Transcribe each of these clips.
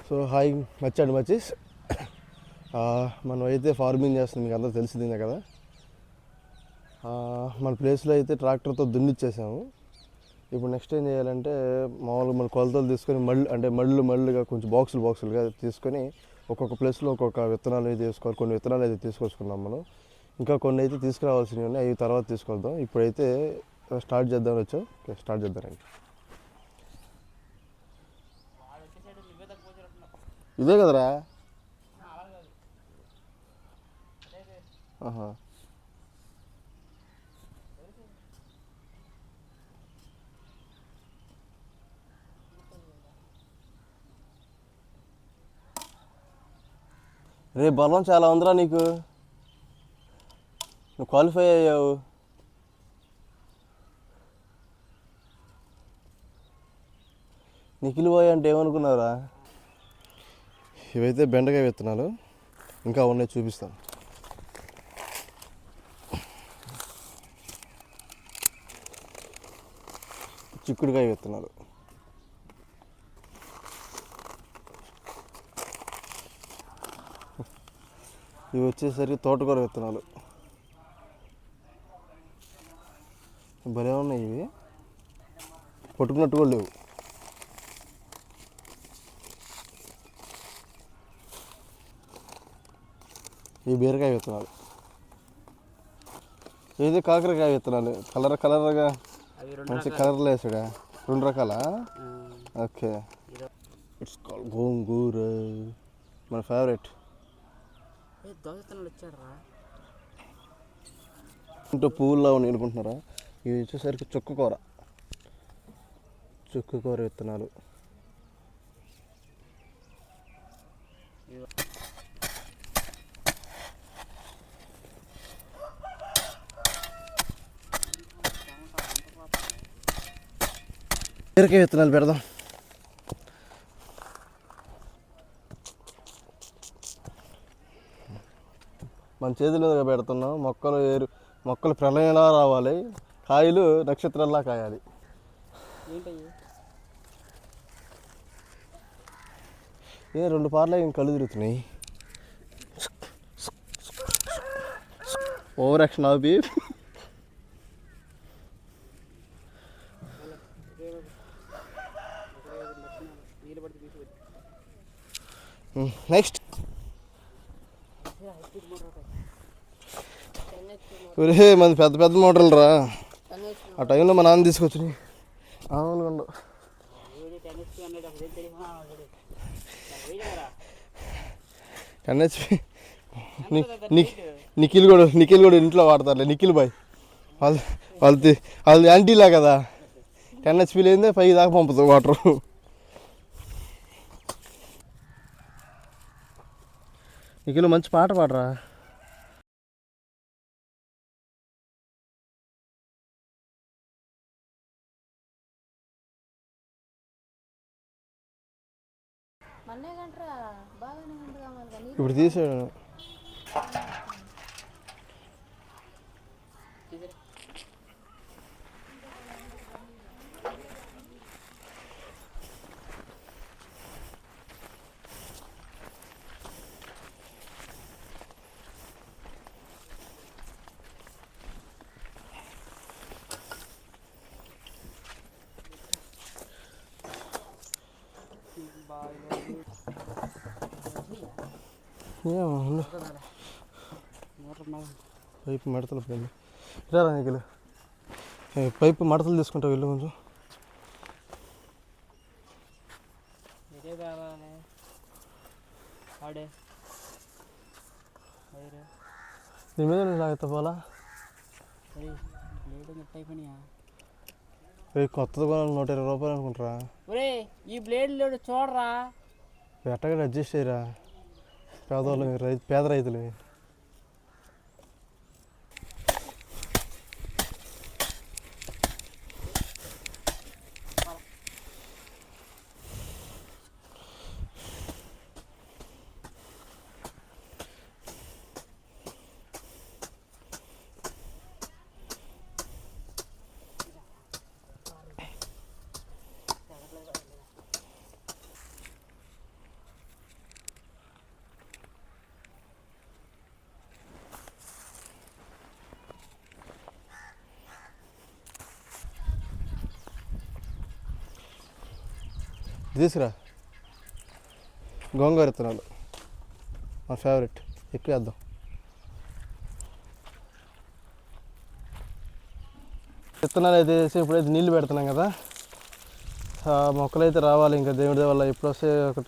So hi మచ్చాడు మచ్చీస్, మనం అయితే farming చేస్తుంది మీకు అందరూ తెలిసిందే కదా. మన ప్లేస్లో అయితే ట్రాక్టర్తో దున్నిచ్చేసాము. ఇప్పుడు నెక్స్ట్ ఏం చేయాలంటే మామూలుగా మన కొలతలు తీసుకొని మళ్ళుగా కొంచెం బాక్సులుగా తీసుకొని ఒక్కొక్క ప్లేస్లో ఒక్కొక్క విత్తనాలు అయితే తీసుకోవాలి. కొన్ని విత్తనాలు అయితే తీసుకొచ్చుకున్నాం మనం. ఇంకా కొన్ని అయితే తీసుకురావాల్సినవి ఉన్నాయి, అవి తర్వాత తీసుకొద్దాం. ఇప్పుడైతే స్టార్ట్ చేద్దామని వచ్చాం. స్టార్ట్ చేద్దామండి. ఇదే కదరా? రే బలం చాలా ఉందిరా నీకు, నువ్వు క్వాలిఫై అయ్యావు. నిఖిల్ బాయ్ అంటే ఏమనుకున్నారా? ఇవైతే బెండకాయ విత్తనాలు, ఇంకా ఉన్నాయి చూపిస్తాను. చిక్కుడుకాయ విత్తనాలు, ఇవి వచ్చేసరికి తోటకూర విత్తనాలు. భలే ఉన్నాయి, ఇవి పట్టుకున్నట్టు కూడా లేవు. ఈ బీరకాయ విత్తనాలు, ఇది కాకరకాయ విత్తనాలు. కలర్గా మంచి కలర్లో వేసాడా? 2 రకాలా? ఓకే. ఇట్స్ కాల్డ్ గోంగూర, మన ఫేవరెట్. ఇంట్లో పువ్వుల్లో ఉన్నాయి అనుకుంటున్నారా? ఇవి వచ్చేసరికి చుక్కకూర విత్తనాలు. బీరకాయ విత్తనాలు పెడదాం. మన చేతులుగా పెడుతున్నాం. మొక్కలు ప్రళయంలా రావాలి, కాయలు నక్షత్రాల్లా కాయాలి. ఏ 2 పార్లు కళ్ళు తిరుగుతున్నాయి. ఓవర్ యాక్షన్ ఆపి. నెక్స్ట్ ఒరే మంది పెద్ద మోటార్లు రా. ఆ టైంలో మా నాన్న తీసుకొచ్చి అవునుకోండు. ఎన్హెచ్పి నిఖిల్ కూడా ఇంట్లో వాడతారులే. నిఖిల్ బాయ్ వాళ్ళది యాంటీలా కదా, 10 HP లేదే 5 దాకా పంపుతుంది వాటర్. నిఖిల్ మంచి పాట పాడరా. ఇప్పుడు తీసాడు. పైపు మడతలు పోయింది. రారా నీకు పైపు మడతలు తీసుకుంటావు, వెళ్ళు కొంచెం. నీ మీద లాగుతా పోలా. కొత్తది కొనాలి, 120 రూపాయలు అనుకుంటారా? ఈ బ్లేడ్ చూడరా, ఎట్టగా అడ్జస్ట్ అయ్యరా. పేదవాళ్ళు, పేద రైతులు. తీసుకురా గోంగూర విత్తనాలు మా ఫేవరెట్ ఎక్కువ వేద్దాం. విత్తనాలు అయితే వేసి ఇప్పుడైతే నీళ్ళు పెడుతున్నాం కదా, మొక్కలు అయితే రావాలి. ఇంకా దేవుడి వల్ల ఇప్పుడు వస్తే ఒక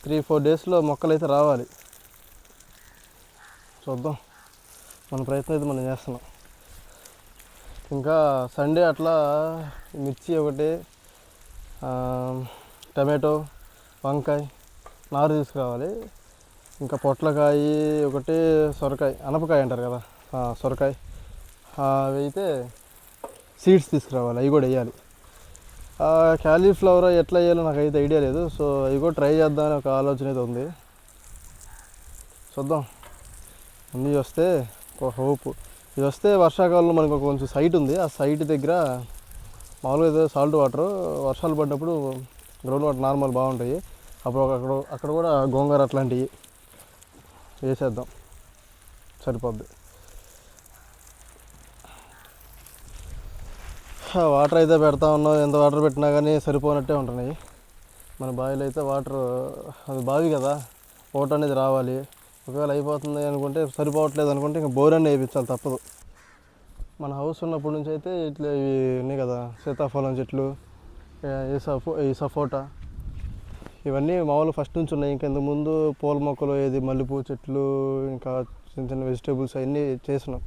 3-4 డేస్లో మొక్కలు అయితే రావాలి. చూద్దాం, మన ప్రయత్నం అయితే మనం చేస్తున్నాం. ఇంకా సండే అట్లా మిర్చి ఒకటి, టమాటో, వంకాయ నారు తీసుకురావాలి. ఇంకా పొట్లకాయ ఒకటి, సొరకాయ అనపకాయ అంటారు కదా, సొరకాయ అవి అయితే సీడ్స్ తీసుకురావాలి, అవి కూడా వేయాలి. క్యాలీఫ్లవర్ ఎట్లా వేయాలో నాకైతే ఐడియా లేదు. సో అవి కూడా ట్రై చేద్దామని ఒక ఆలోచన అయితే ఉంది. చూద్దాం, అన్నీ వస్తే ఒక హోప్. ఇది వస్తే వర్షాకాలంలో మనకు ఒక కొంచెం సైట్ ఉంది. ఆ సైట్ దగ్గర మామూలుగా అయితే సాల్ట్ వాటర్ వర్షాలు పడినప్పుడు గ్రౌండ్ వాటర్ నార్మల్ బాగుంటాయి. అప్పుడు అక్కడ కూడా గోంగూర అట్లాంటివి వేసేద్దాం, సరిపోద్ది. వాటర్ అయితే పెడతా ఉన్నాం, ఎంత వాటర్ పెట్టినా కానీ సరిపోనట్టే ఉంటున్నాయి. మన బావిలో అయితే వాటర్, అది బావి కదా, వాటర్ అనేది రావాలి. ఒకవేళ అయిపోతుంది అనుకుంటే, సరిపోవట్లేదు అనుకుంటే ఇంకా బోర్ అనేది వేయించాలి, తప్పదు. మన హౌస్ ఉన్నప్పటి నుంచి అయితే ఇట్లా ఇవి ఉన్నాయి కదా, సీతాఫలం చెట్లు, ఈ సపోటా, ఇవన్నీ మామూలు ఫస్ట్ నుంచి ఉన్నాయి. ఇంకా ఇంతకుముందు పూల మొక్కలు, ఏది మల్లెపూ చెట్లు, ఇంకా చిన్న చిన్న వెజిటేబుల్స్ అవన్నీ చేసినాం.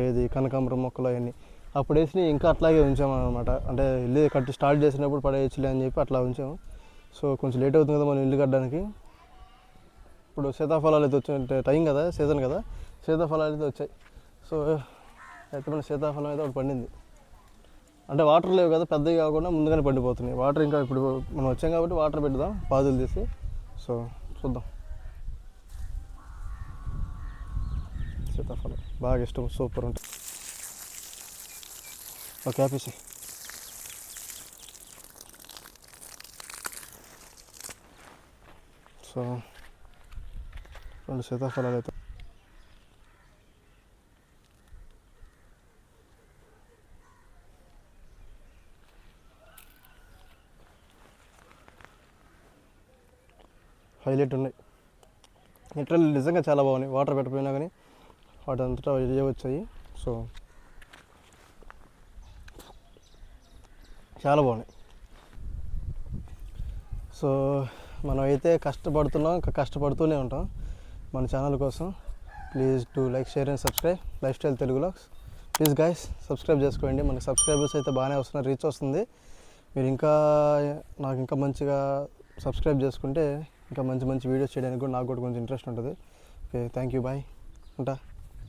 ఏది కనకాంబరం మొక్కలు అవన్నీ అప్పుడు వేసి ఇంకా అట్లాగే ఉంచామన్నమాట. అంటే ఇల్లు స్టార్ట్ చేసినప్పుడు పడేయచ్చులే అని చెప్పి అట్లా ఉంచాము. సో కొంచెం లేట్ అవుతుంది కదా మనం ఇల్లు కట్టడానికి. ఇప్పుడు సీతాఫలాలు అయితే వచ్చే టైం కదా, సీజన్ కదా, సీతాఫలాలు అయితే వచ్చాయి. సో అయితే మన సీతాఫలం అయితే ఒకటి పండింది. అంటే వాటర్ లేవు కదా, పెద్దవి కాకుండా ముందుగానే పండిపోతున్నాయి. వాటర్ ఇంకా ఇప్పుడు మనం వచ్చాం కాబట్టి వాటర్ పెడదాం పాదులు తీసి. సో చూద్దాం. సీతాఫలం బాగా ఇష్టం, సూపర్ ఉంటుంది. ఓకే ఆపేసి. సో 2 సీతాఫలాలు అయితే హైలైట్ ఉన్నాయి. లిటరల్ నిజంగా చాలా బాగున్నాయి. వాటర్ పెట్టకపోయినా కానీ వాటి అంతటా ఇవే వచ్చాయి. సో చాలా బాగున్నాయి. సో మనం అయితే కష్టపడుతున్నాం, ఇంకా కష్టపడుతూనే ఉంటాం మన ఛానల్ కోసం. Please to like, share and subscribe life style Telugu vlogs. Please guys subscribe చేసుకోండి. మనకి సబ్స్క్రైబర్స్ అయితే బాగానే వస్తున్నారు, రీచ్ వస్తుంది. మీరు ఇంకా నాకు ఇంకా మంచిగా సబ్స్క్రైబ్ చేసుకుంటే ఇంకా మంచి మంచి వీడియోస్ చేయడానికి కూడా నాకు కూడా కొంచెం ఇంట్రెస్ట్ ఉంటుంది. ఓకే, థ్యాంక్ యూ, బాయ్, ఉంటా.